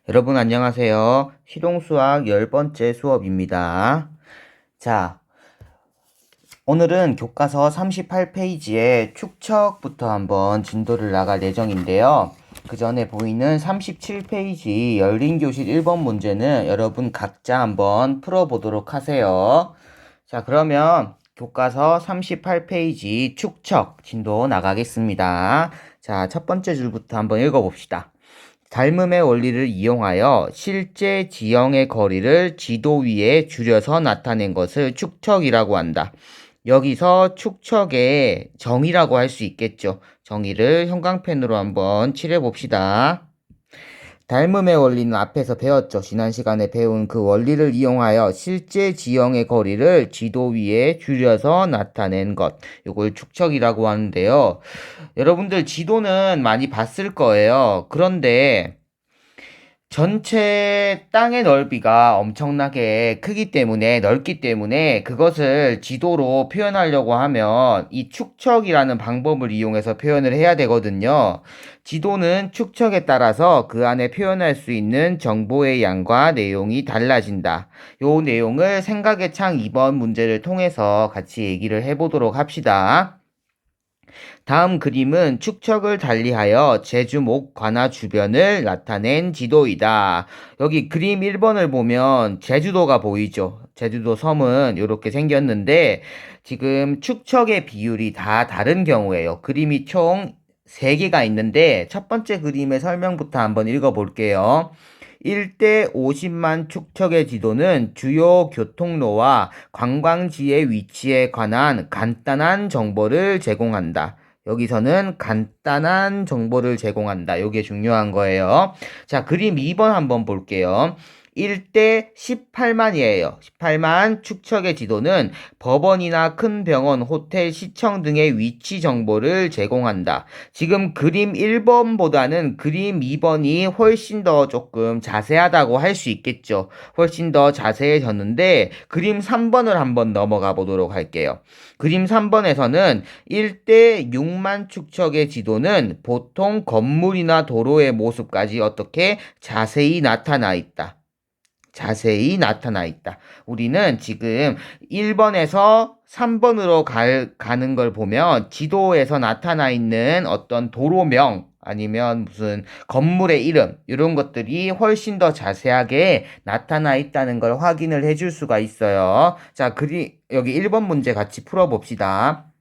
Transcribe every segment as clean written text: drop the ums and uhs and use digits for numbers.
여러분 안녕하세요. 실용수학 10번째 수업입니다. 자, 오늘은 교과서 38페이지에 축척부터 한번 진도를 나갈 예정인데요. 그 전에 보이는 37페이지 열린교실 1번 문제는 여러분 각자 한번 풀어보도록 하세요. 자, 그러면 교과서 38페이지 축척 진도 나가겠습니다. 자, 첫 번째 줄부터 한번 읽어봅시다. 닮음의 원리를 이용하여 실제 지형의 거리를 지도 위에 줄여서 나타낸 것을 축척이라고 한다. 여기서 축척의 정의라고 할 수 있겠죠. 정의를 형광펜으로 한번 칠해 봅시다. 닮음의 원리는 앞에서 배웠죠. 지난 시간에 배운 그 원리를 이용하여 실제 지형의 거리를 지도 위에 줄여서 나타낸 것. 이걸 축척이라고 하는데요. 여러분들 지도는 많이 봤을 거예요. 그런데 전체 땅의 넓이가 엄청나게 크기 때문에 넓기 때문에 그것을 지도로 표현하려고 하면 이 축척이라는 방법을 이용해서 표현을 해야 되거든요. 지도는 축척에 따라서 그 안에 표현할 수 있는 정보의 양과 내용이 달라진다. 요 내용을 생각의 창 2번 문제를 통해서 같이 얘기를 해보도록 합시다. 다음 그림은 축척을 달리하여 제주 목 관하 주변을 나타낸 지도이다. 여기 그림 1번을 보면 제주도가 보이죠. 제주도 섬은 이렇게 생겼는데 지금 축척의 비율이 다 다른 경우에요. 그림이 총 3개가 있는데 첫 번째 그림의 설명부터 한번 읽어볼게요. 1대 50만 축척의 지도는 주요 교통로와 관광지의 위치에 관한 간단한 정보를 제공한다. 여기서는 간단한 정보를 제공한다. 이게 중요한 거예요. 자, 그림 2번 한번 볼게요. 1대 18만이에요. 18만 축척의 지도는 법원이나 큰 병원, 호텔, 시청 등의 위치 정보를 제공한다. 지금 그림 1번보다는 그림 2번이 훨씬 더 조금 자세하다고 할 수 있겠죠. 훨씬 더 자세해졌는데 그림 3번을 한번 넘어가 보도록 할게요. 그림 3번에서는 1대 6만 축척의 지도는 보통 건물이나 도로의 모습까지 어떻게 자세히 나타나 있다. 자세히 나타나 있다. 우리는 지금 1번에서 3번으로 가는 걸 보면 지도에서 나타나 있는 어떤 도로명 아니면 무슨 건물의 이름 이런 것들이 훨씬 더 자세하게 나타나 있다는 걸 확인을 해줄 수가 있어요. 자, 여기 1번 문제 같이 풀어봅시다.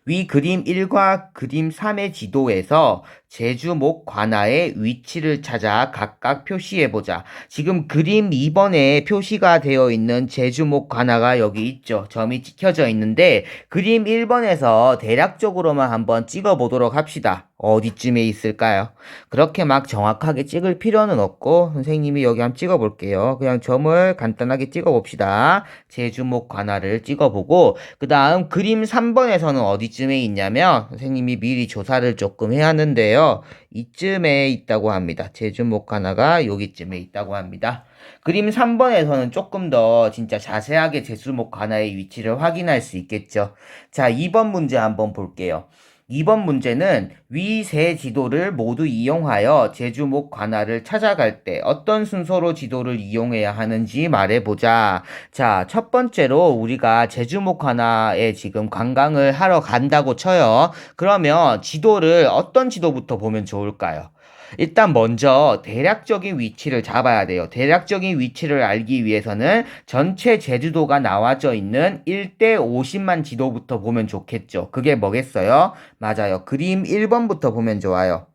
위 그림 1과 그림 3의 지도에서 제주목 관하의 위치를 찾아 각각 표시해보자. 지금 그림 2번에 표시가 되어 있는 제주목 관하가 여기 있죠. 점이 찍혀져 있는데 그림 1번에서 대략적으로만 한번 찍어보도록 합시다. 어디쯤에 있을까요? 그렇게 막 정확하게 찍을 필요는 없고 선생님이 여기 한번 찍어볼게요. 그냥 점을 간단하게 찍어봅시다. 제주목 관하를 찍어보고 그 다음 그림 3번에서는 어디쯤에 있냐면 선생님이 미리 조사를 조금 해야 하는데요. 이쯤에 있다고 합니다. 제주목 하나가 여기쯤에 있다고 합니다. 그림 3번에서는 조금 더 진짜 자세하게 제주목 하나의 위치를 확인할 수 있겠죠. 자, 2번 문제 한번 볼게요. 2번 문제는 위 세 지도를 모두 이용하여 제주목 관하를 찾아갈 때 어떤 순서로 지도를 이용해야 하는지 말해보자. 자, 첫 번째로 우리가 제주목 관하에 지금 관광을 하러 간다고 쳐요. 그러면 지도를 어떤 지도부터 보면 좋을까요? 일단 먼저 대략적인 위치를 잡아야 돼요. 대략적인 위치를 알기 위해서는 전체 제주도가 나와져 있는 1대 50만 지도부터 보면 좋겠죠. 그게 뭐겠어요? 맞아요. 그림 1번부터 보면 좋아요.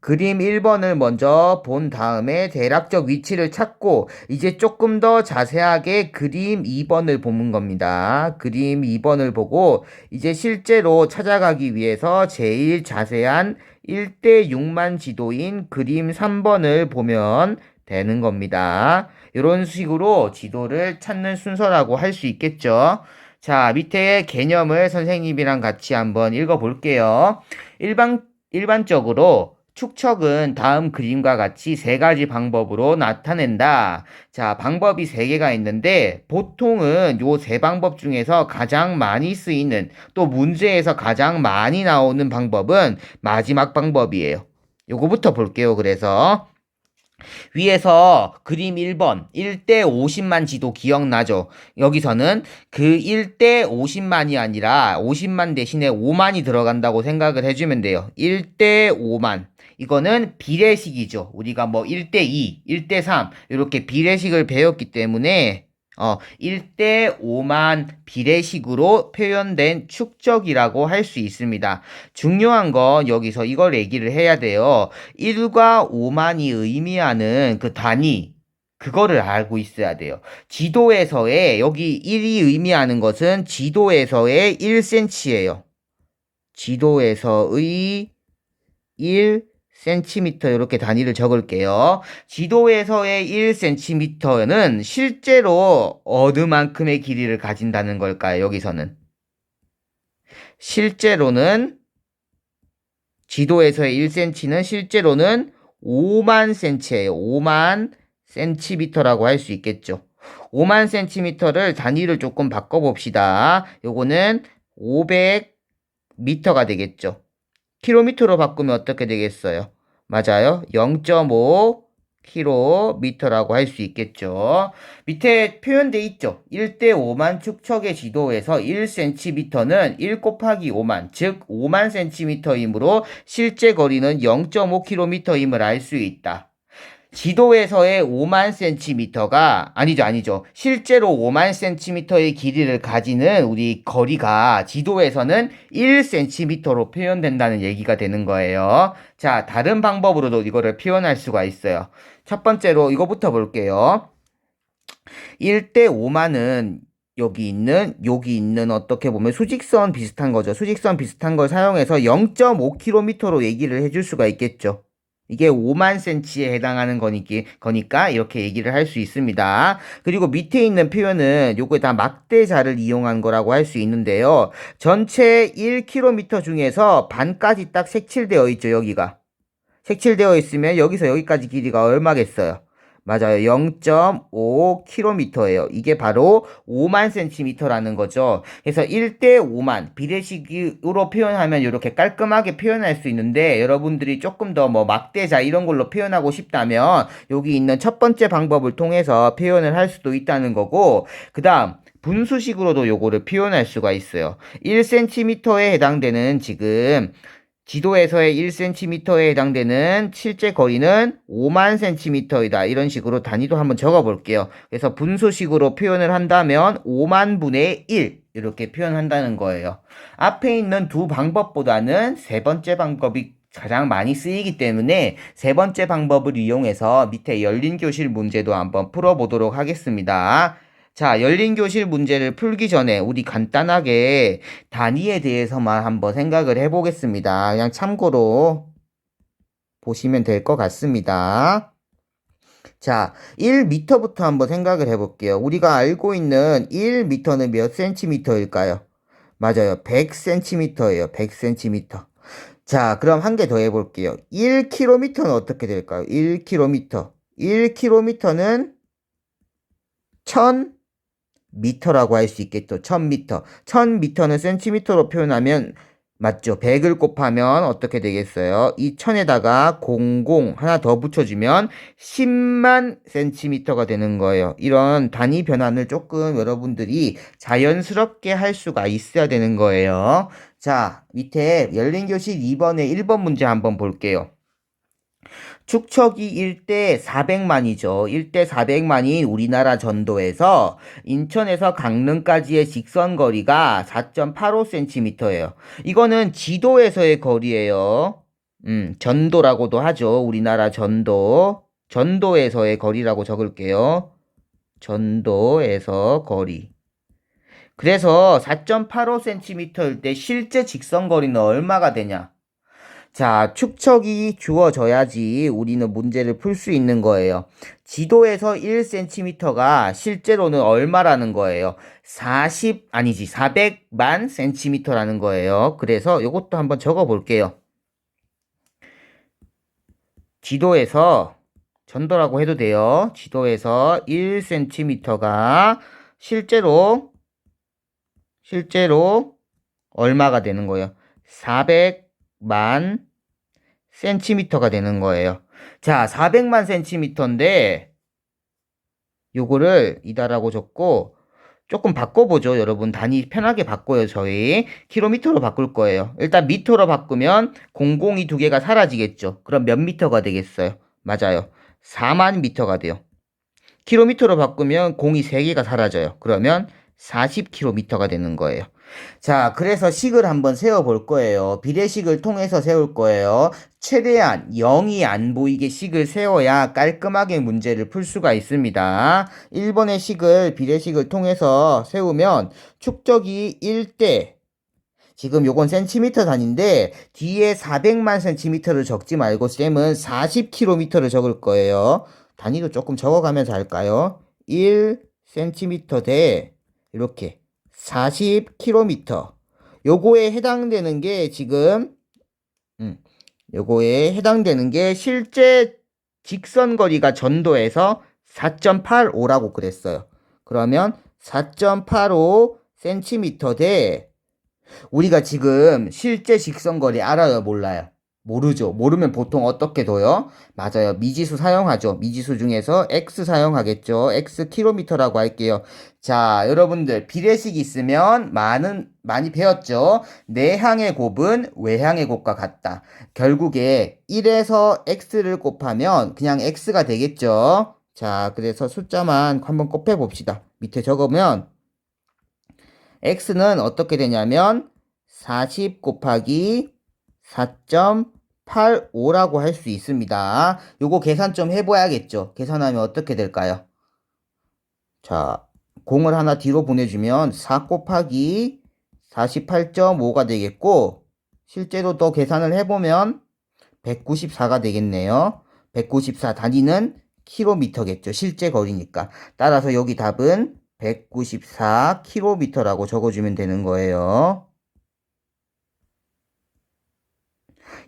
그림 1번을 먼저 본 다음에 대략적 위치를 찾고 이제 조금 더 자세하게 그림 2번을 보는 겁니다. 그림 2번을 보고 이제 실제로 찾아가기 위해서 제일 자세한 1대 6만 지도인 그림 3번을 보면 되는 겁니다. 이런 식으로 지도를 찾는 순서라고 할 수 있겠죠. 자, 밑에 개념을 선생님이랑 같이 한번 읽어볼게요. 일반적으로 축척은 다음 그림과 같이 3가지 방법으로 나타낸다. 자, 방법이 3개가 있는데 보통은 요 3방법 중에서 가장 많이 쓰이는 또 문제에서 가장 많이 나오는 방법은 마지막 방법이에요. 요거부터 볼게요. 그래서 위에서 그림 1번 1대 50만 지도 기억나죠? 여기서는 그 1대 50만이 아니라 50만 대신에 5만이 들어간다고 생각을 해주면 돼요. 1대 5만. 이거는 비례식이죠. 우리가 뭐 1대 2, 1대 3 이렇게 비례식을 배웠기 때문에 1대 5만 비례식으로 표현된 축적이라고 할 수 있습니다. 중요한 건 여기서 이걸 얘기를 해야 돼요. 1과 5만이 의미하는 그 단위, 그거를 알고 있어야 돼요. 지도에서의, 여기 1이 의미하는 것은 지도에서의 1cm예요. 지도에서의 1cm 이렇게 단위를 적을게요. 지도에서의 1cm는 실제로 어느 만큼의 길이를 가진다는 걸까요? 여기서는. 실제로는 지도에서의 1cm는 실제로는 5만 cm예요. 5만 cm라고 할 수 있겠죠. 5만 cm를 단위를 조금 바꿔봅시다. 요거는 500m가 되겠죠. 킬로미터로 바꾸면 어떻게 되겠어요? 맞아요. 0.5km라고 할 수 있겠죠. 밑에 표현돼 있죠. 1대 5만 축척의 지도에서 1cm는 1 곱하기 5만, 즉 5만 cm이므로 실제 거리는 0.5km임을 알 수 있다. 지도에서의 5만 cm가 아니죠. 실제로 5만 cm의 길이를 가지는 우리 거리가 지도에서는 1cm로 표현된다는 얘기가 되는 거예요. 자, 다른 방법으로도 이거를 표현할 수가 있어요. 첫 번째로 이거부터 볼게요. 1대 5만은 여기 있는 어떻게 보면 수직선 비슷한 거죠. 수직선 비슷한 걸 사용해서 0.5km로 얘기를 해줄 수가 있겠죠. 이게 5만 cm에 해당하는 거니까 이렇게 얘기를 할 수 있습니다. 그리고 밑에 있는 표현은 요거 다 막대자를 이용한 거라고 할 수 있는데요. 전체 1km 중에서 반까지 딱 색칠되어 있죠, 여기가. 색칠되어 있으면 여기서 여기까지 길이가 얼마겠어요? 맞아요. 0.5km예요. 이게 바로 5만 cm라는 거죠. 그래서 1대 5만 비례식으로 표현하면 이렇게 깔끔하게 표현할 수 있는데 여러분들이 조금 더 뭐 막대자 이런 걸로 표현하고 싶다면 여기 있는 첫 번째 방법을 통해서 표현을 할 수도 있다는 거고 그 다음 분수식으로도 요거를 표현할 수가 있어요. 1cm에 해당되는 지금 지도에서의 1cm에 해당되는 실제 거리는 5만 cm이다. 이런 식으로 단위도 한번 적어 볼게요. 그래서 분수식으로 표현을 한다면 5만 분의 1 이렇게 표현한다는 거예요. 앞에 있는 두 방법보다는 세 번째 방법이 가장 많이 쓰이기 때문에 세 번째 방법을 이용해서 밑에 열린 교실 문제도 한번 풀어보도록 하겠습니다. 자, 열린 교실 문제를 풀기 전에 우리 간단하게 단위에 대해서만 한번 생각을 해보겠습니다. 그냥 참고로 보시면 될 것 같습니다. 자, 1m부터 한번 생각을 해볼게요. 우리가 알고 있는 1m는 몇 cm일까요? 맞아요. 100cm예요. 100cm. 자, 그럼 한 개 더 해볼게요. 1km는 어떻게 될까요? 1km. 1km는 1000m라고 할 수 있겠죠. 1000m. 1000m는 cm로 표현하면 맞죠? 100을 곱하면 어떻게 되겠어요? 이 1000에다가 00 하나 더 붙여주면 10만 cm가 되는 거예요. 이런 단위 변환을 조금 여러분들이 자연스럽게 할 수가 있어야 되는 거예요. 자, 밑에 열린 교실 2번에 1번 문제 한번 볼게요. 축척이 1대 400만이죠. 1대 400만인 우리나라 전도에서 인천에서 강릉까지의 직선 거리가 4.85cm예요. 이거는 지도에서의 거리예요. 전도라고도 하죠. 우리나라 전도. 전도에서의 거리라고 적을게요. 전도에서 거리. 그래서 4.85cm일 때 실제 직선 거리는 얼마가 되냐? 자, 축척이 주어져야지 우리는 문제를 풀 수 있는 거예요. 지도에서 1cm가 실제로는 얼마라는 거예요? 400만 cm라는 거예요. 그래서 이것도 한번 적어 볼게요. 지도에서 전도라고 해도 돼요. 지도에서 1cm가 실제로 얼마가 되는 거예요? 400만 센티미터가 되는 거예요. 자, 400만 센티미터인데 요거를 이다라고 적고 조금 바꿔보죠. 여러분 단위 편하게 바꿔요. 저희 킬로미터로 바꿀 거예요. 일단 미터로 바꾸면 공공이 두 개가 사라지겠죠. 그럼 몇 미터가 되겠어요? 맞아요. 4만 미터가 돼요. 킬로미터로 바꾸면 공이 3개가 사라져요. 그러면 40km가 되는 거예요. 자, 그래서 식을 한번 세워볼 거예요. 비례식을 통해서 세울 거예요. 최대한 0이 안 보이게 식을 세워야 깔끔하게 문제를 풀 수가 있습니다. 1번의 식을 비례식을 통해서 세우면 축적이 1대 지금 요건 센티미터 단위인데 뒤에 400만 센티미터를 적지 말고 쌤은 40km를 적을 거예요. 단위도 조금 적어가면서 할까요? 1cm 대 이렇게 40km. 요거에 해당되는 게 지금 요거에 해당되는 게 실제 직선 거리가 전도에서 4.85라고 그랬어요. 그러면 4.85cm 대 우리가 지금 실제 직선거리 알아요? 몰라요? 모르죠. 모르면 보통 어떻게 둬요? 맞아요. 미지수 사용하죠. 미지수 중에서 x 사용하겠죠. x 킬로미터라고 할게요. 자, 여러분들 비례식 있으면 많이 배웠죠. 내항의 곱은 외항의 곱과 같다. 결국에 1에서 x를 곱하면 그냥 x가 되겠죠. 자, 그래서 숫자만 한번 곱해 봅시다. 밑에 적으면 x는 어떻게 되냐면 40 곱하기 4.85라고 할 수 있습니다. 요거 계산 좀 해봐야겠죠. 계산하면 어떻게 될까요? 자, 공을 하나 뒤로 보내주면 4 곱하기 48.5가 되겠고 실제로 또 계산을 해보면 194가 되겠네요. 194 단위는 킬로미터겠죠. 실제 거리니까. 따라서 여기 답은 194km라고 적어주면 되는 거예요.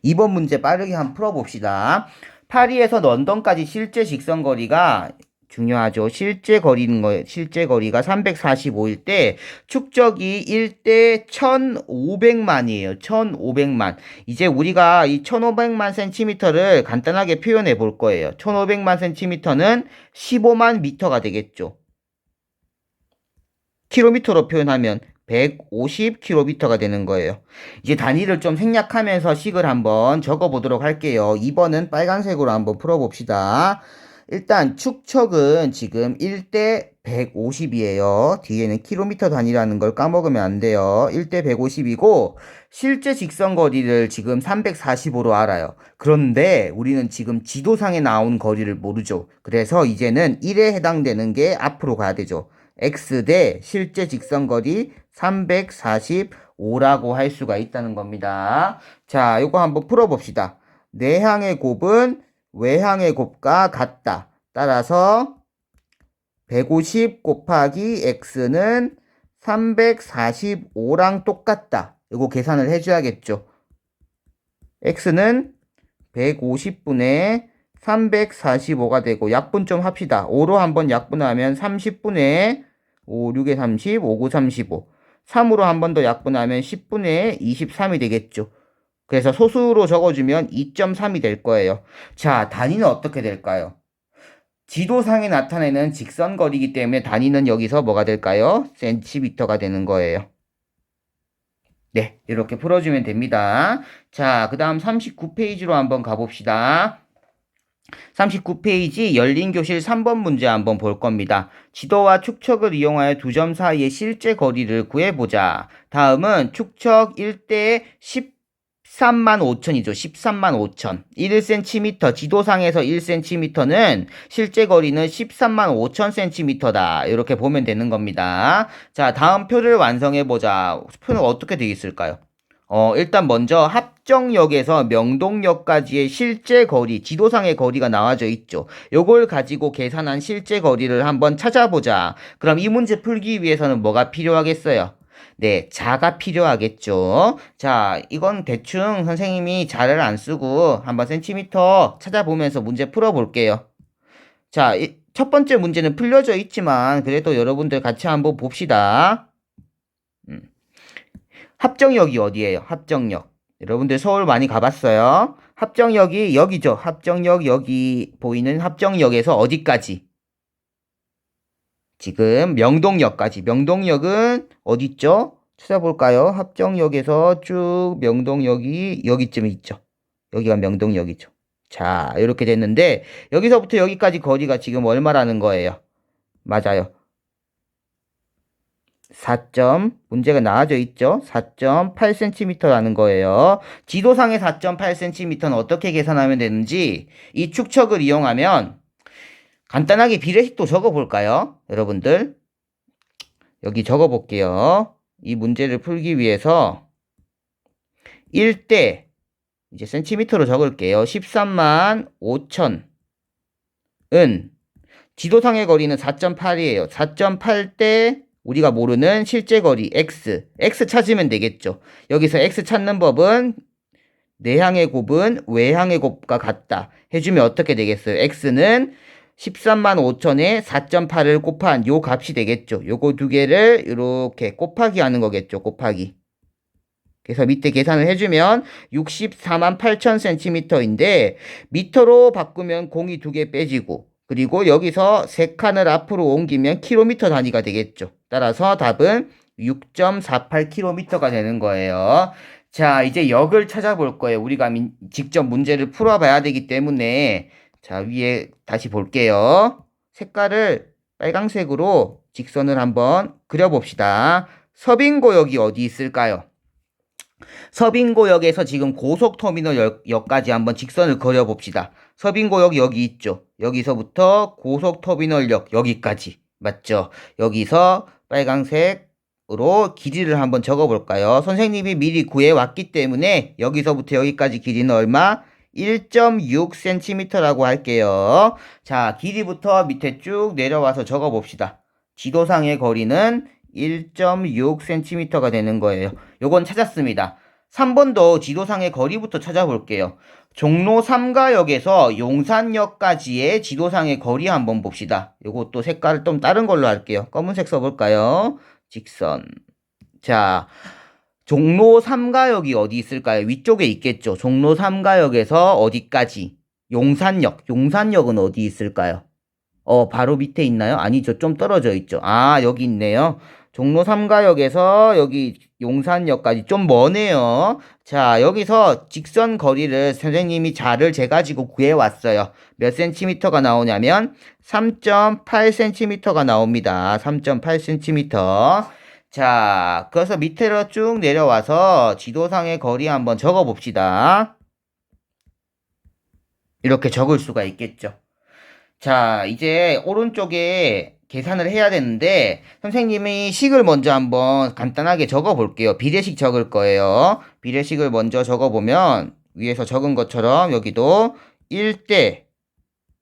2번 문제 빠르게 한번 풀어봅시다. 파리에서 런던까지 실제 직선 거리가 중요하죠. 실제 거리가 345일 때 축적이 1대 1500만이에요. 1500만. 이제 우리가 이 1500만 센티미터를 간단하게 표현해 볼 거예요. 1500만 센티미터는 15만 미터가 되겠죠. 킬로미터로 표현하면 150km가 되는 거예요. 이제 단위를 좀 생략하면서 식을 한번 적어 보도록 할게요. 2번은 빨간색으로 한번 풀어봅시다. 일단 축척은 지금 1대 150이에요. 뒤에는 킬로미터 단위라는 걸 까먹으면 안 돼요. 1대 150이고 실제 직선 거리를 지금 345로 알아요. 그런데 우리는 지금 지도상에 나온 거리를 모르죠. 그래서 이제는 1에 해당되는 게 앞으로 가야 되죠. x 대 실제 직선거리 345라고 할 수가 있다는 겁니다. 자, 요거 한번 풀어봅시다. 내항의 곱은 외항의 곱과 같다. 따라서 150 곱하기 x는 345랑 똑같다. 요거 계산을 해줘야겠죠. x는 150분의 345가 되고 약분 좀 합시다. 5로 한번 약분하면 30분의 5, 6에 30, 5, 9, 35. 3으로 한 번 더 약분하면 10분의 23이 되겠죠. 그래서 소수로 적어주면 2.3이 될 거예요. 자, 단위는 어떻게 될까요? 지도상에 나타내는 직선거리이기 때문에 단위는 여기서 뭐가 될까요? 센티미터가 되는 거예요. 네, 이렇게 풀어주면 됩니다. 자, 그 다음 39페이지로 한번 가봅시다. 39페이지 열린 교실 3번 문제 한번 볼 겁니다. 지도와 축척을 이용하여 두 점 사이의 실제 거리를 구해보자. 다음은 축척 1대 13만 5천이죠. 13만 5천. 1cm, 지도상에서 1cm는 실제 거리는 13만 5천 cm다. 이렇게 보면 되는 겁니다. 자, 다음 표를 완성해보자. 표는 어떻게 되겠을까요? 일단 먼저 합정역에서 명동역까지의 실제 거리, 지도상의 거리가 나와져 있죠. 요걸 가지고 계산한 실제 거리를 한번 찾아보자. 그럼 이 문제 풀기 위해서는 뭐가 필요하겠어요? 네, 자가 필요하겠죠. 자, 이건 대충 선생님이 자를 안 쓰고 한번 센티미터 찾아보면서 문제 풀어볼게요. 자, 첫 번째 문제는 풀려져 있지만 그래도 여러분들 같이 한번 봅시다. 합정역이 어디예요? 합정역. 여러분들 서울 많이 가봤어요? 합정역이 여기죠. 합정역 여기 보이는 합정역에서 어디까지? 지금 명동역까지. 명동역은 어디 있죠? 찾아볼까요? 합정역에서 쭉 명동역이 여기쯤에 있죠. 여기가 명동역이죠. 자, 이렇게 됐는데 여기서부터 여기까지 거리가 지금 얼마라는 거예요? 맞아요. 4점, 문제가 나와져 있죠? 4.8cm라는 거예요. 지도상의 4.8cm는 어떻게 계산하면 되는지 이 축척을 이용하면 간단하게 비례식도 적어볼까요? 여러분들 여기 적어볼게요. 이 문제를 풀기 위해서 1대 이제 센티미터로 적을게요. 13만 5천은 지도상의 거리는 4.8이에요. 4.8대 우리가 모르는 실제 거리 x 찾으면 되겠죠. 여기서 x 찾는 법은 내향의 곱은 외향의 곱과 같다 해주면 어떻게 되겠어요? x는 13만 5천에 4.8을 곱한 요 값이 되겠죠. 요거 두 개를 이렇게 곱하기 하는 거겠죠. 곱하기. 그래서 밑에 계산을 해주면 64만 8천 cm인데 미터로 바꾸면 공이 두 개 빼지고 그리고 여기서 세 칸을 앞으로 옮기면 킬로미터 단위가 되겠죠. 따라서 답은 6.48km가 되는 거예요. 자, 이제 역을 찾아볼 거예요. 우리가 직접 문제를 풀어봐야 되기 때문에 자, 위에 다시 볼게요. 색깔을 빨강색으로 직선을 한번 그려봅시다. 서빙고역이 어디 있을까요? 서빙고역에서 지금 고속터미널 역까지 한번 직선을 그려봅시다. 서빙고역 여기 있죠. 여기서부터 고속터미널역 여기까지. 맞죠? 여기서 빨강색으로 길이를 한번 적어볼까요? 선생님이 미리 구해왔기 때문에 여기서부터 여기까지 길이는 얼마? 1.6cm라고 할게요. 자, 길이부터 밑에 쭉 내려와서 적어봅시다. 지도상의 거리는 1.6cm가 되는 거예요. 요건 찾았습니다. 3번도 지도상의 거리부터 찾아볼게요. 종로 3가역에서 용산역까지의 지도상의 거리 한번 봅시다. 요것도 색깔을 좀 다른 걸로 할게요. 검은색 써볼까요? 직선. 자, 종로 3가역이 어디 있을까요? 위쪽에 있겠죠. 종로 3가역에서 어디까지? 용산역. 용산역은 어디 있을까요? 바로 밑에 있나요? 아니죠. 좀 떨어져 있죠. 아, 여기 있네요. 종로 3가역에서 여기 용산역까지 좀 머네요. 자, 여기서 직선 거리를 선생님이 자를 재가지고 구해왔어요. 몇 센티미터가 나오냐면 3.8cm가 나옵니다. 3.8cm. 자, 그래서 밑으로 쭉 내려와서 지도상의 거리 한번 적어봅시다. 이렇게 적을 수가 있겠죠. 자, 이제 오른쪽에 계산을 해야 되는데 선생님이 식을 먼저 한번 간단하게 적어 볼게요. 비례식 적을 거예요. 비례식을 먼저 적어 보면 위에서 적은 것처럼 여기도 1대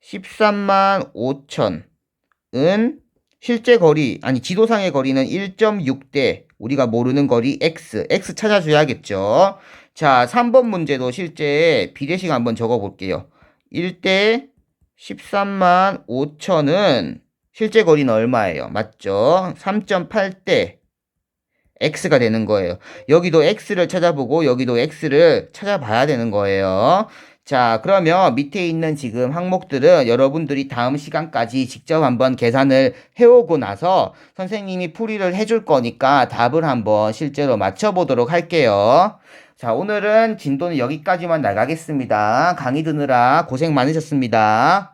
13만 5천은 실제 거리, 아니 지도상의 거리는 1.6대 우리가 모르는 거리 x 찾아줘야겠죠. 자, 3번 문제도 실제 비례식 한번 적어 볼게요. 1대 13만 5천은 실제 거리는 얼마예요? 맞죠? 3.8대 x가 되는 거예요. 여기도 x를 찾아보고 여기도 x를 찾아봐야 되는 거예요. 자, 그러면 밑에 있는 지금 항목들은 여러분들이 다음 시간까지 직접 한번 계산을 해오고 나서 선생님이 풀이를 해줄 거니까 답을 한번 실제로 맞춰보도록 할게요. 자, 오늘은 진도는 여기까지만 나가겠습니다. 강의 듣느라 고생 많으셨습니다.